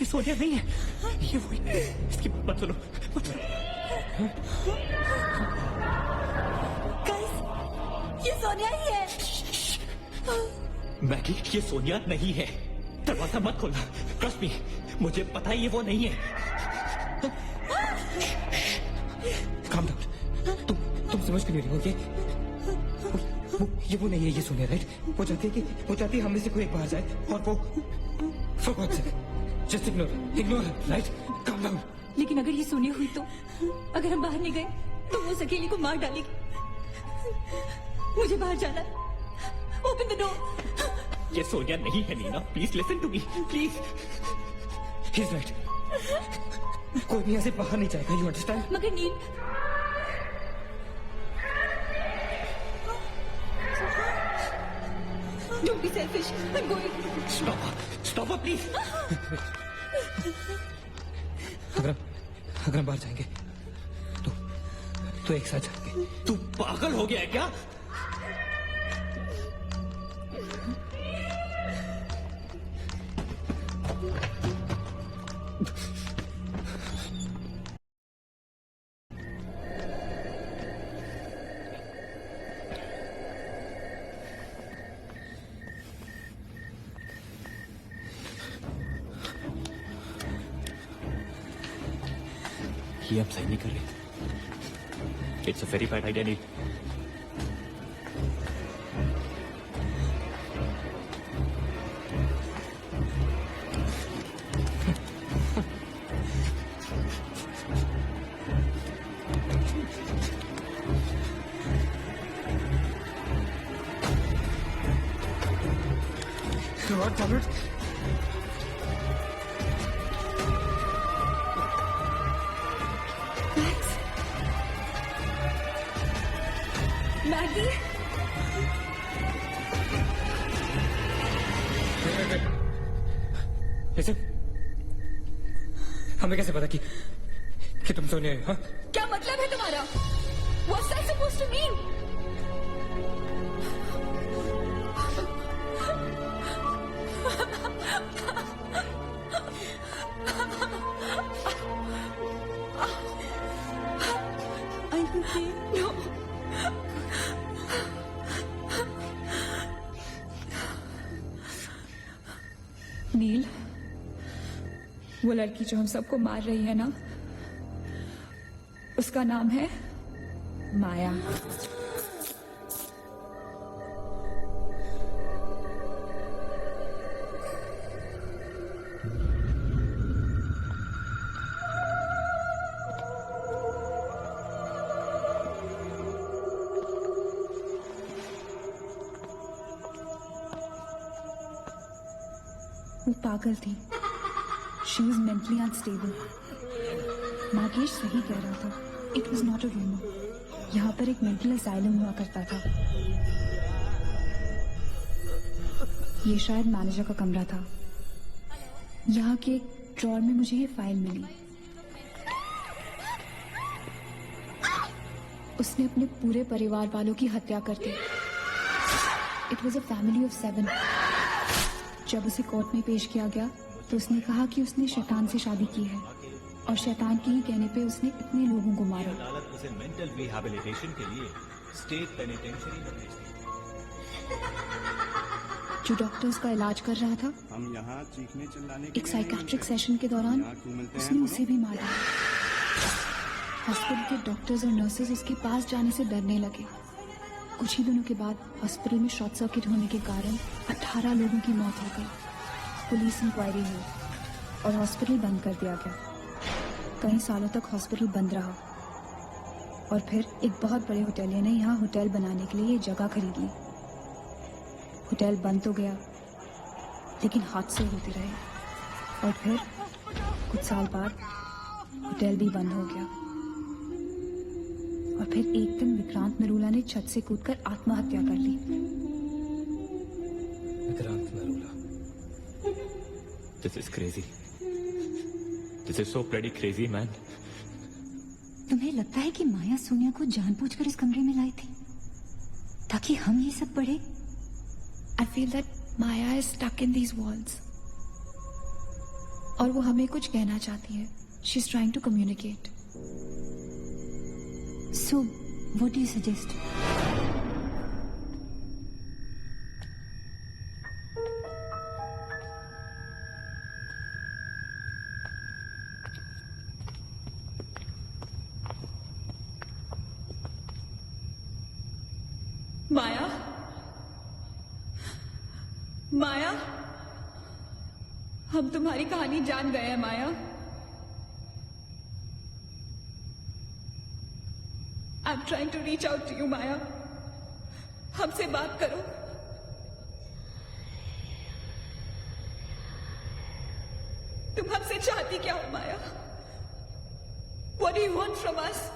Speaker 1: ये सोनिया नहीं है, ये वही। इसकी बात सुनो।
Speaker 4: गाइस, ये सोनिया ही है।
Speaker 1: मैगी, ये सोनिया नहीं है। दरवाजा मत खोलना, ट्रस्ट मी, मुझे पता है ये वो नहीं है।
Speaker 3: Calm down. तुम समझ क्यों नहीं रही हो? ये वो नहीं है, ये सोनिया, राइट? वो चाहती है हम में से कोई एक बाहर जाए और वो for God's sake, just ignore her, right? Calm down.
Speaker 4: लेकिन अगर ये सोनिया हुई तो अगर हम बाहर नहीं गए तो वो सकेली को मार डालेगी। मुझे बाहर जाना है। Open the door.
Speaker 1: ये सोनिया नहीं है Neena, please listen to me, please.
Speaker 3: He's right. कोई भी यहाँ से बाहर नहीं जाएगा, you understand?
Speaker 4: मगर नील, don't be selfish. I'm going.
Speaker 1: Stop, please.
Speaker 3: अगर हम बाहर जाएंगे तो एक साथ जाएंगे।
Speaker 1: तू पागल हो गया है क्या? ये आप सही नहीं कर रहे। It's a very bad idea Neel.
Speaker 3: God damn it.
Speaker 2: Maggie,
Speaker 3: कैसे? हमें कैसे पता कि तुम सोनिया हो? हाँ?
Speaker 2: क्या मतलब है तुम्हारा? What's that supposed to mean?
Speaker 4: I'm okay.
Speaker 2: No. नील, वो लड़की जो हम सबको मार रही है ना, उसका नाम है माया। वो पागल थी। She was mentally unstable. Nagesh सही कह रहा था, it was not a rumour. यहाँ पर एक मेंटल असाइलम हुआ करता था। ये शायद मैनेजर का कमरा था। यहाँ के ड्रॉर में मुझे ये फाइल मिली। उसने अपने पूरे परिवार वालों की हत्या कर दी। It was a family of 7। जब उसे कोर्ट में पेश किया गया तो उसने कहा कि उसने शैतान से शादी की है और शैतान के ही कहने पे उसने इतने लोगों को मारा।
Speaker 1: अदालत उसे मेंटल रिहैबिलिटेशन के लिए स्टेट पेनिटेंशियरी में भेज दी।
Speaker 2: जो डॉक्टर्स का इलाज कर रहा था,
Speaker 10: हम यहाँ चीखने चिल्लाने
Speaker 2: एक साइकेट्रिक सेशन के दौरान उसने उसे भी मारा। हॉस्पिटल के डॉक्टर्स और नर्सेज उसके पास जाने से डरने लगे। कुछ ही दिनों के बाद हॉस्पिटल में शॉर्ट सर्किट होने के कारण 18 लोगों की मौत हो गई। पुलिस इंक्वायरी हुई और हॉस्पिटल बंद कर दिया गया। कई सालों तक हॉस्पिटल बंद रहा और फिर एक बहुत बड़े होटलियर ने यहाँ होटल बनाने के लिए ये जगह खरीद ली। होटल बंद तो गया लेकिन हादसे होते रहे और फिर कुछ साल बाद होटल भी बंद हो गया। और फिर एक दिन विक्रांत नरूला ने छत से कूदकर आत्महत्या कर ली।
Speaker 1: Vikrant Narula, this is crazy. This is so bloody crazy man.
Speaker 6: तुम्हें लगता है कि माया सोनिया को जानबूझकर इस कमरे में लाई थी ताकि हम ये सब पढ़े?
Speaker 2: I feel that Maya is stuck in these walls. और वो हमें कुछ कहना चाहती है। She's trying to communicate.
Speaker 6: So, what do you suggest?
Speaker 2: माया, माया, हम तुम्हारी कहानी जान गए हैं माया। I'm trying to reach out to you, माया। हमसे बात करो। तुम हमसे चाहती क्या हो माया? What do you want from us?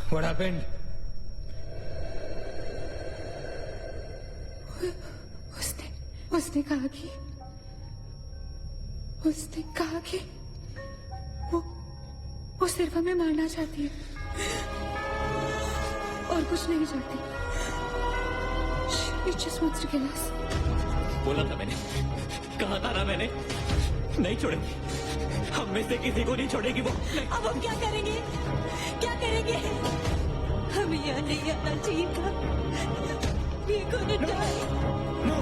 Speaker 3: What happened?
Speaker 2: उसने कहा कि वो सिर्फ हमें मारना चाहती है और कुछ नहीं चाहती। She just wants to kill us.
Speaker 1: बोला था मैंने, कहा था ना मैंने, नहीं छोड़ेगी। हम में से किसी को नहीं छोड़ेगी वो।
Speaker 6: अब हम क्या करेंगे? क्या करेंगे? हमें यहाँ नहीं आना चाहिए था। We are gonna die.
Speaker 3: No.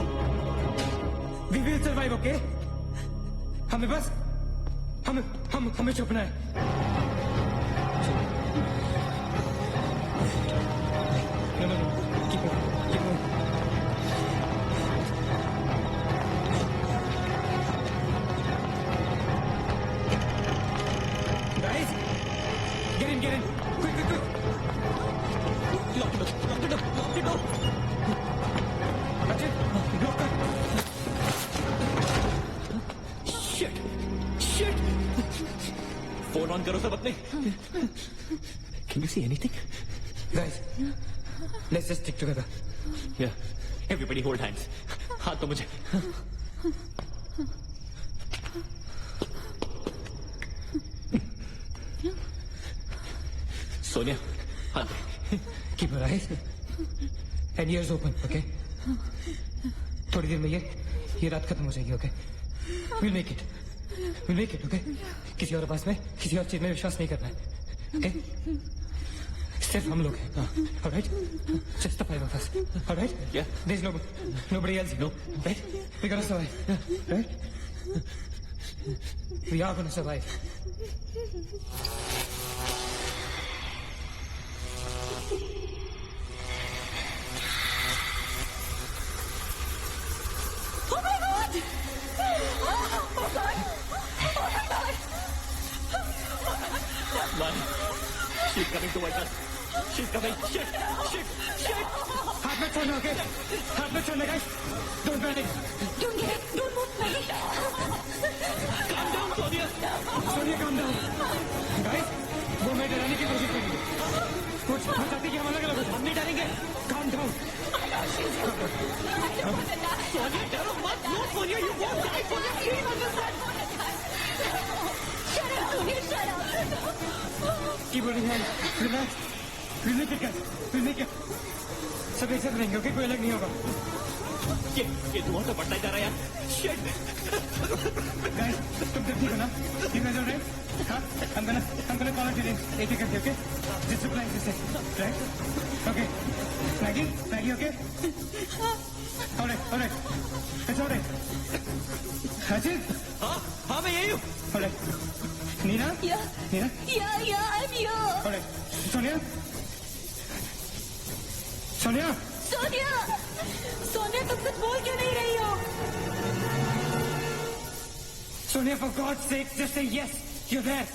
Speaker 3: We will survive, okay? हमें बस हमें छुपना है। No. Keep on. Guys, get in. Quick.
Speaker 1: Lock the door.
Speaker 3: Ajay, block कर।
Speaker 1: Shit. फोन ऑन करो सब अपने। Can you see anything?
Speaker 3: Guys, let's just stick together.
Speaker 1: Yeah. Everybody hold hands. हाथ तो मुझे। सोनिया, हाँ जी।
Speaker 3: Keep your eyes and ears open, okay? थोड़ी देर में ये रात खत्म हो जाएगी, okay? We'll make it. We'll make it, okay? किसी और बात में, किसी और चीज में विश्वास नहीं करना है, okay? सिर्फ हम लोग हैं, all right? Just the 5 of us, all right?
Speaker 1: Yeah.
Speaker 3: There's nobody else, no, right? We're gonna survive, right? We are gonna survive.
Speaker 2: Oh my God! Oh God! Oh my God!
Speaker 1: Man, she's coming towards us. She's coming. Shit! Shit! Shit!
Speaker 3: हाथ में छोड़ना, okay? हाथ में छोड़ना, guys. Don't panic.
Speaker 2: Don't get it! Don't move, Maggie!
Speaker 1: Calm down, Sonia.
Speaker 3: Sonia, calm down. Guys, वो मैं डराने की कोशिश करेंगे. कुछ बताते कि हम अलग अलग हो. हम नहीं डरेंगे. Calm down.
Speaker 1: Sonia, डरो मत. No, Sonia, you won't die. Sonia, please understand.
Speaker 2: Shut up, Sonia! Shut up!
Speaker 3: Keep holding hand. Relax. We'll make it, guys. We'll make it. सब एक साथ रहेंगे, okay? कोई अलग नहीं होगा.
Speaker 1: ये धुआं तो बढ़ता जा रहा है यार. Shit!
Speaker 3: Guys, तुम जब ठीक हो ना? You guys all right? हाँ? I'm gonna call out your name. एक एक करके, okay? Just reply this way, right? Okay. Maggie, okay? All right. It's all right. Ajit?
Speaker 1: हाँ मैं यही हूँ.
Speaker 3: All right. Nina?
Speaker 2: Yeah.
Speaker 3: Nina?
Speaker 2: Yeah, I'm here!
Speaker 3: All right. Sonia? Sonia?
Speaker 2: Sonia! Sonia, तुम कुछ बोल क्यों नहीं रही हो?
Speaker 3: Sonia, for God's sake, just say yes. You're there.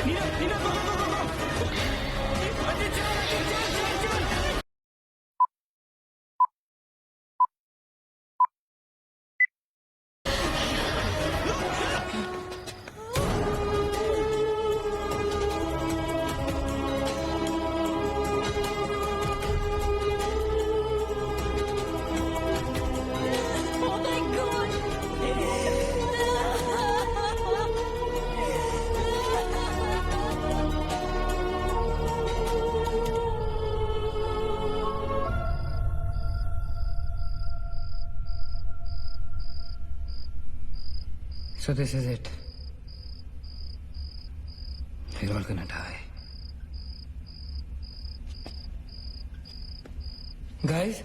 Speaker 3: Nina, go. Ajit, chal.
Speaker 2: Oh my God!
Speaker 3: So this is it. We're all gonna die. Guys,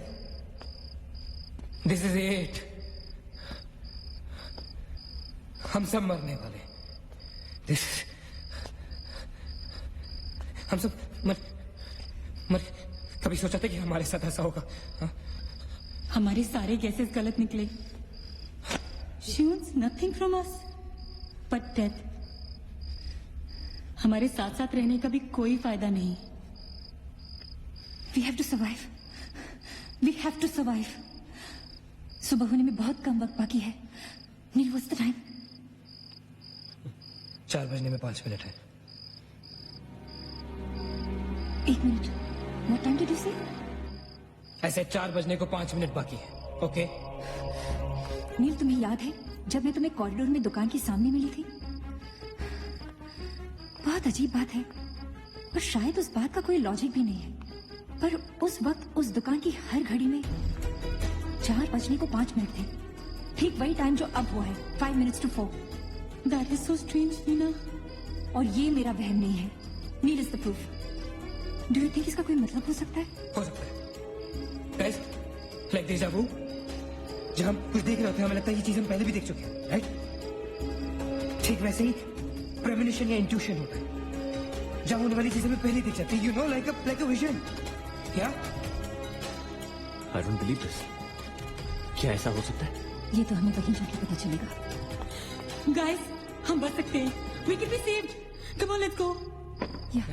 Speaker 3: this is it. हम सब मरने वाले. This हम सब मर कभी सोचा था कि हमारे साथ ऐसा होगा? हाँ?
Speaker 4: हमारे सारे गैसेस गलत निकले. She wants nothing from us but death. हमारे साथ साथ रहने का भी कोई फायदा नहीं. We have to survive. We have to survive. सुबह होने में बहुत कम वक्त बाकी है. नील, what's the time?
Speaker 3: 4 बजने में 5 मिनट है.
Speaker 4: 1 minute. What time did you say?
Speaker 3: ऐसे 4 बजने को 5 मिनट बाकी है. ओके?
Speaker 4: नील, तुम्हें याद है जब मैं तुम्हें कॉरिडोर में दुकान के सामने मिली थी? बहुत अजीब बात है, और शायद उस बात का कोई लॉजिक भी नहीं है, पर उस वक्त उस दुकान की हर घड़ी में 4 बजने को 5 मिनट थे. ठीक वही टाइम जो अब हुआ है, 5 minutes to 4. That is so strange, Neena. और ये मेरा वहम नहीं है. Neel is the proof. Do you think इसका कोई मतलब हो सकता है?
Speaker 3: हो सकता है. गाइस, लाइक डेजा वू, जब हम कुछ देख रहे होते हैं हमें लगता है ये चीज हम पहले भी देख चुके हैं, राइट? ठीक वैसे ही प्रेमोनिशन या इंट्यूशन होता है, जब होने वाली चीजें हमें पहले दिख जाती है. You know, like a vision. क्या?
Speaker 1: I don't believe this. क्या ऐसा हो सकता है?
Speaker 4: ये तो हमें वहीं जाके पता चलेगा.
Speaker 2: Guys, हम बच सकते हैं. We can be saved. Come on, let's go.
Speaker 4: या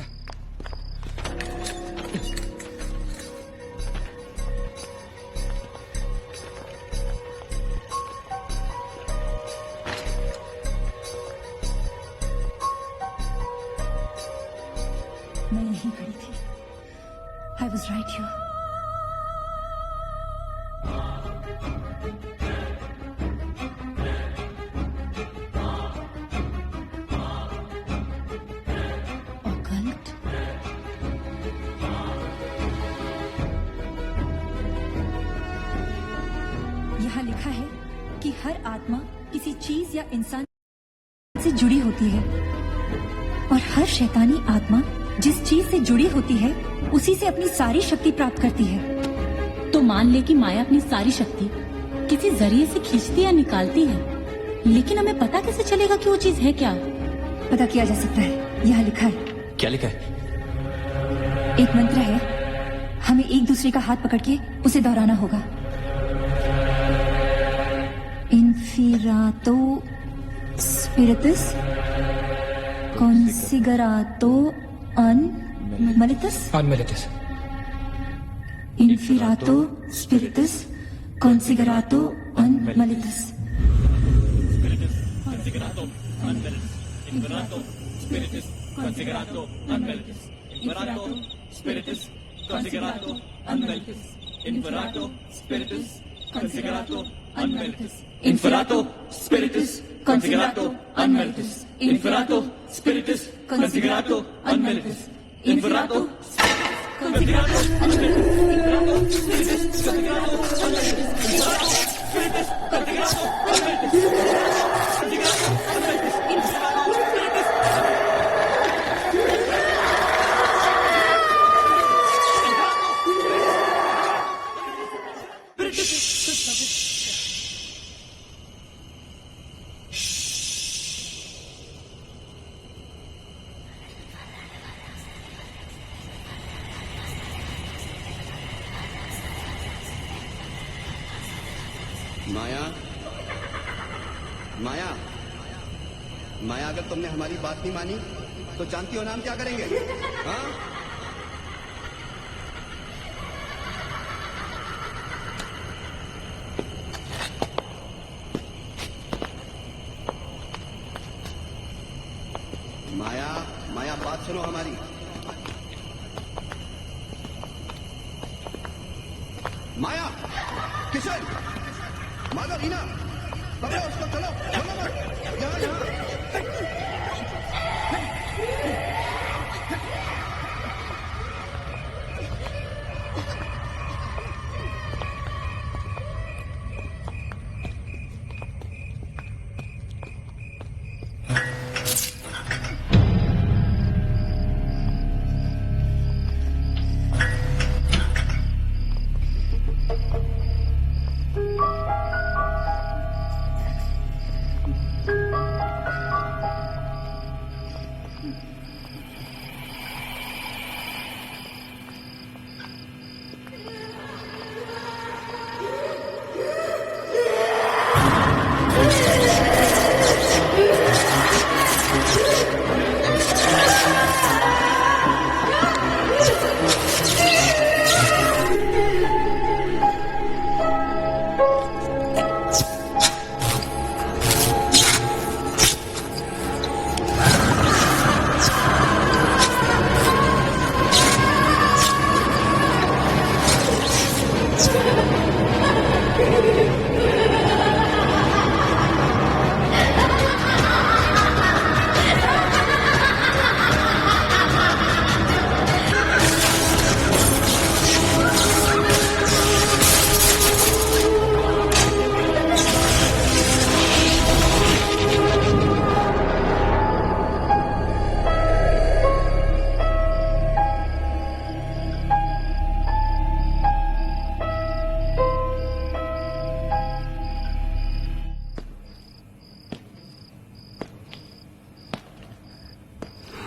Speaker 4: मैं यहीं खड़ी थी. I was right here. Occult. यहाँ लिखा है कि हर आत्मा किसी चीज या इंसान से जुड़ी होती है और हर शैतानी आत्मा जिस चीज से जुड़ी होती है उसी से अपनी सारी शक्ति प्राप्त करती है। तो मान ले कि माया अपनी सारी शक्ति किसी जरिए से खींचती या निकालती है, लेकिन हमें पता कैसे चलेगा कि वो चीज है क्या? पता किया जा सकता है, यहाँ लिखा है।
Speaker 1: क्या लिखा है?
Speaker 4: एक मंत्र है, हमें एक दूसरे का हाथ पकड़ के उसे दोहराना होगा। इन्फिरातो स्पिरिटस कॉन्सिगरातो अनमलिटस।
Speaker 3: अनमेलिटस।
Speaker 4: Inferato spiritus considerato unmalitus.
Speaker 1: Inferato spiritus considerato unmelitus. Inferato spiritus considerato unmelitus. Inferato considerato
Speaker 10: माया, माया, माया, अगर तुमने हमारी बात नहीं मानी तो जानती हो ना हम क्या करेंगे? हाँ? माया, माया, बात सुनो हमारी। माया, किशन, माधव, रीना, पकड़ो उसको, चलो, चलो मत, यहाँ, यहाँ।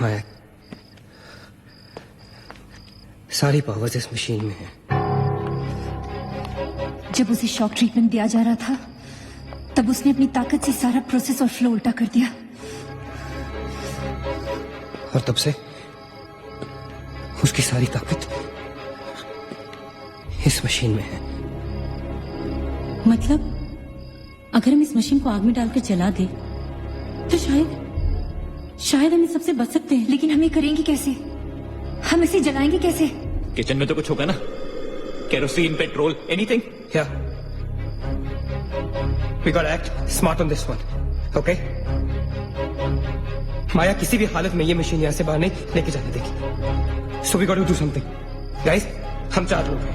Speaker 3: मैं सारी पावर्स इस मशीन में है।
Speaker 4: जब उसे शॉक ट्रीटमेंट दिया जा रहा था तब उसने अपनी ताकत से सारा प्रोसेस और फ्लो उल्टा कर दिया,
Speaker 3: और तब से उसकी सारी ताकत इस मशीन में है।
Speaker 4: मतलब अगर हम इस मशीन को आग में डालकर जला दे तो शायद हम इस सबसे बच सकते हैं। लेकिन हम ये करेंगे कैसे? हम इसे जलाएंगे कैसे?
Speaker 1: किचन में तो कुछ होगा ना, केरोसिन, पेट्रोल, एनीथिंग।
Speaker 3: क्या We gotta act smart on this one, okay? माया किसी भी हालत में ये मशीन यहाँ से बाहर नहीं लेके जाने देगी. So we gotta do something, guys. हम 4 लोग हैं.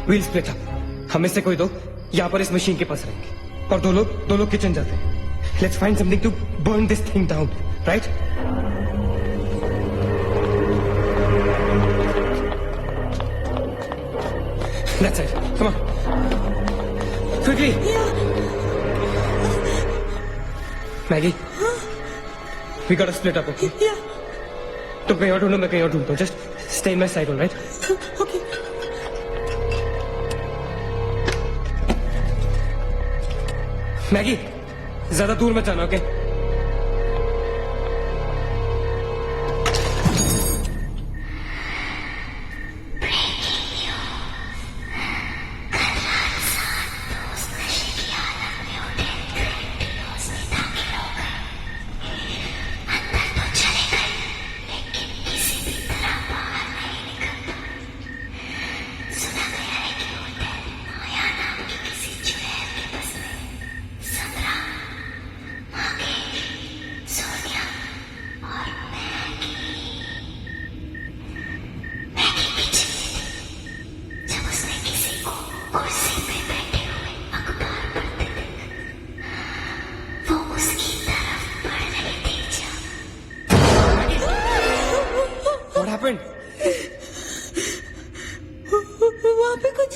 Speaker 3: We'll split up. हमें से कोई 2 यहाँ पर इस मशीन के पास रहेंगे और 2 लोग किचन जाते हैं. Let's find something to burn this thing down, right? That's it. Come on. Quickly. Maggie. We gotta split up, okay?
Speaker 6: Yeah.
Speaker 3: तुम कहीं और ढूंढो, मैं कहीं और ढूंढता हूँ. Just stay in my side, all right?
Speaker 6: Okay.
Speaker 3: Maggie, ज्यादा दूर मत जाना, okay? What happened?
Speaker 6: वहाँ पे कुछ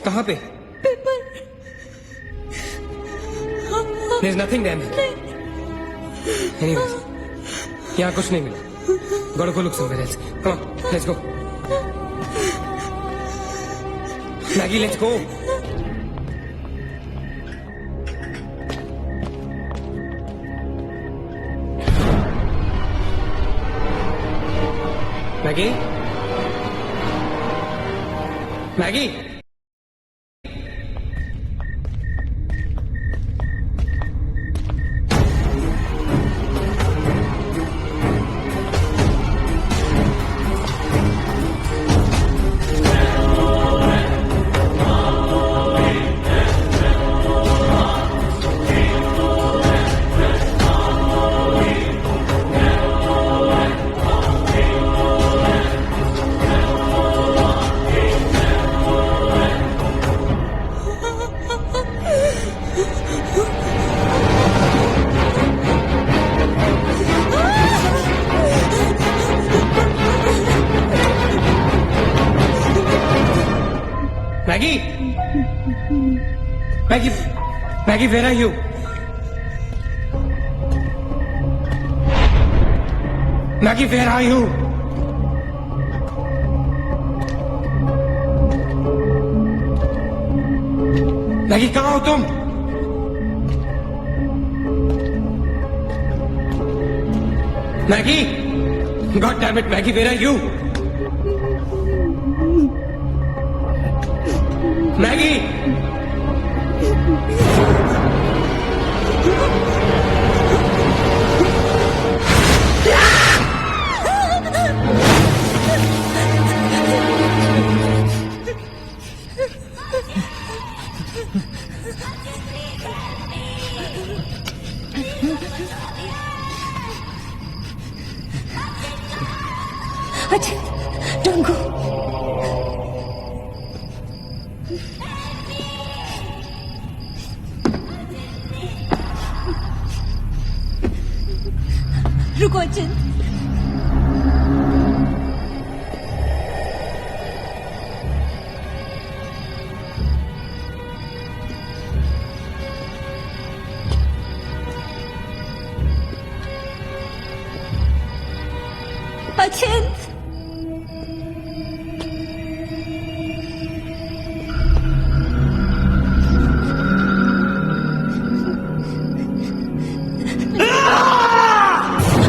Speaker 3: कहाँ पे?
Speaker 6: Paper.
Speaker 3: There's nothing there. Anyways, यहाँ कुछ नहीं मिला. Gotta go look somewhere else. Come on, let's go. Maggie, let's go. Maggie? Maggie? Maggie? Maggie, where are you? Maggie, where are you? Maggie, कहाँ हो तुम? Maggie? God damn it, Maggie, where are you? Maggie!
Speaker 6: अच्छा, don't go. रुको अचिंत. अचिंत.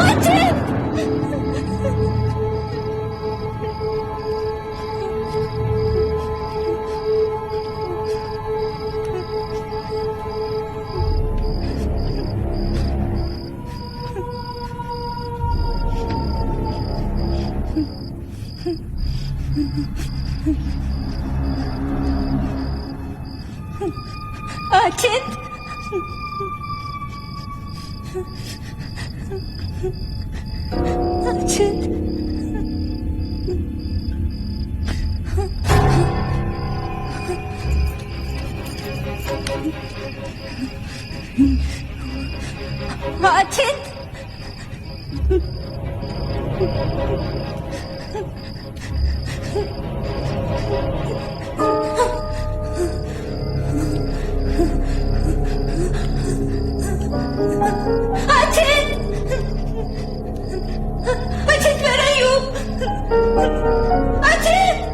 Speaker 6: अचिंत. अचिंत अचिंत अचिंत अचिंत where are you? अचिंत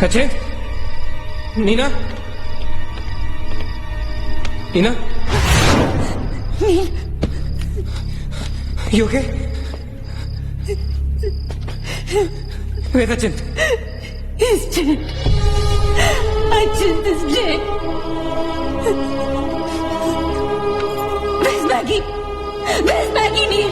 Speaker 3: अचिंत Neena Neena You okay? Where's Achint?
Speaker 6: He's dead. Achint is dead. Where's Maggie? Where's Maggie, Neil?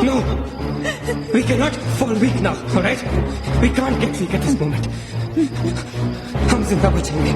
Speaker 3: No, we cannot fall weak now, all right? We can't get weak at this moment. हम जिंदा बचेंगे